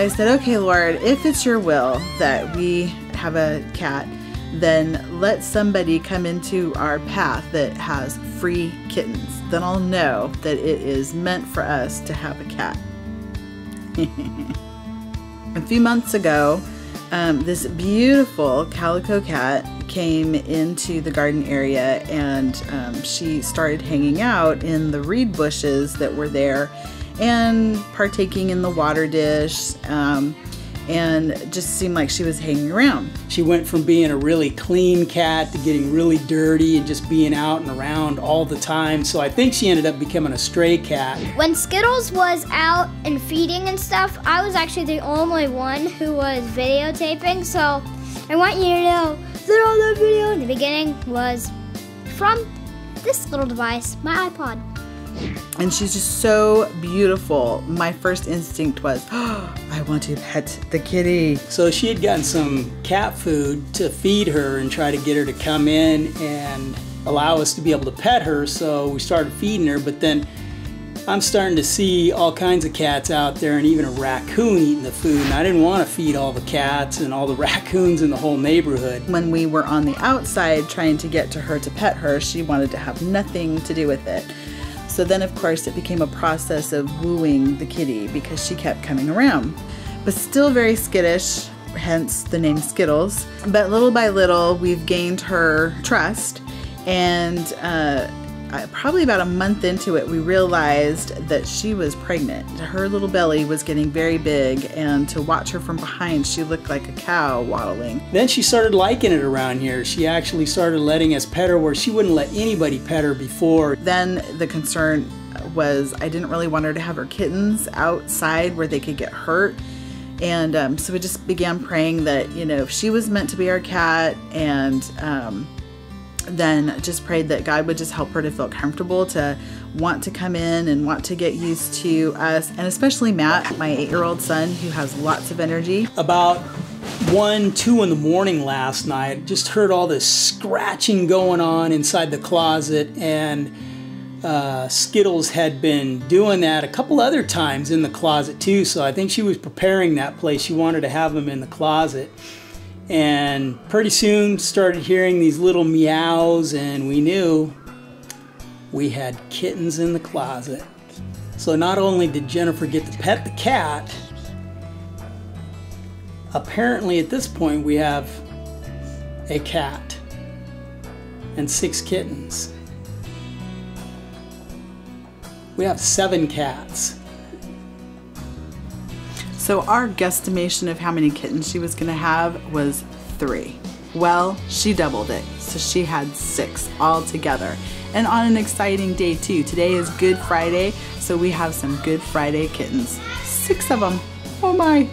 I said, okay, Lord, if it's your will that we have a cat, then let somebody come into our path that has free kittens. Then I'll know that it is meant for us to have a cat. A few months ago, this beautiful calico cat came into the garden area, and she started hanging out in the reed bushes that were there and partaking in the water dish, and just seemed like she was hanging around. She went from being a really clean cat to getting really dirty and just being out and around all the time. So I think she ended up becoming a stray cat. When Skittles was out and feeding and stuff, I was actually the only one who was videotaping. So I want you to know that all that video in the beginning was from this little device, my iPod. And she's just so beautiful. My first instinct was, oh, I want to pet the kitty. So she had gotten some cat food to feed her and try to get her to come in and allow us to be able to pet her. So we started feeding her, but then I'm starting to see all kinds of cats out there and even a raccoon eating the food. And I didn't want to feed all the cats and all the raccoons in the whole neighborhood. When we were on the outside trying to get to her to pet her, she wanted to have nothing to do with it. So then, of course, it became a process of wooing the kitty because she kept coming around. But still very skittish, hence the name Skittles. But little by little, we've gained her trust, and probably about a month into it, we realized that she was pregnant. Her little belly was getting very big, and to watch her from behind, she looked like a cow waddling. Then she started liking it around here. She actually started letting us pet her where she wouldn't let anybody pet her before. Then the concern was I didn't really want her to have her kittens outside where they could get hurt. And so we just began praying that, you know, if she was meant to be our cat, and then just prayed that God would just help her to feel comfortable, to want to come in and want to get used to us, and especially Matt, my 8-year-old son, who has lots of energy. About 1, 2 in the morning last night, just heard all this scratching going on inside the closet, and Skittles had been doing that a couple other times in the closet too, so I think she was preparing that place. She wanted to have them in the closet. And pretty soon started hearing these little meows, and we knew we had kittens in the closet. So not only did Jennifer get to pet the cat, apparently at this point we have a cat and 6 kittens. We have 7 cats. So our guesstimation of how many kittens she was gonna have was 3. Well, she doubled it, so she had 6 altogether. And on an exciting day too. Today is Good Friday, so we have some Good Friday kittens. 6 of them, oh my.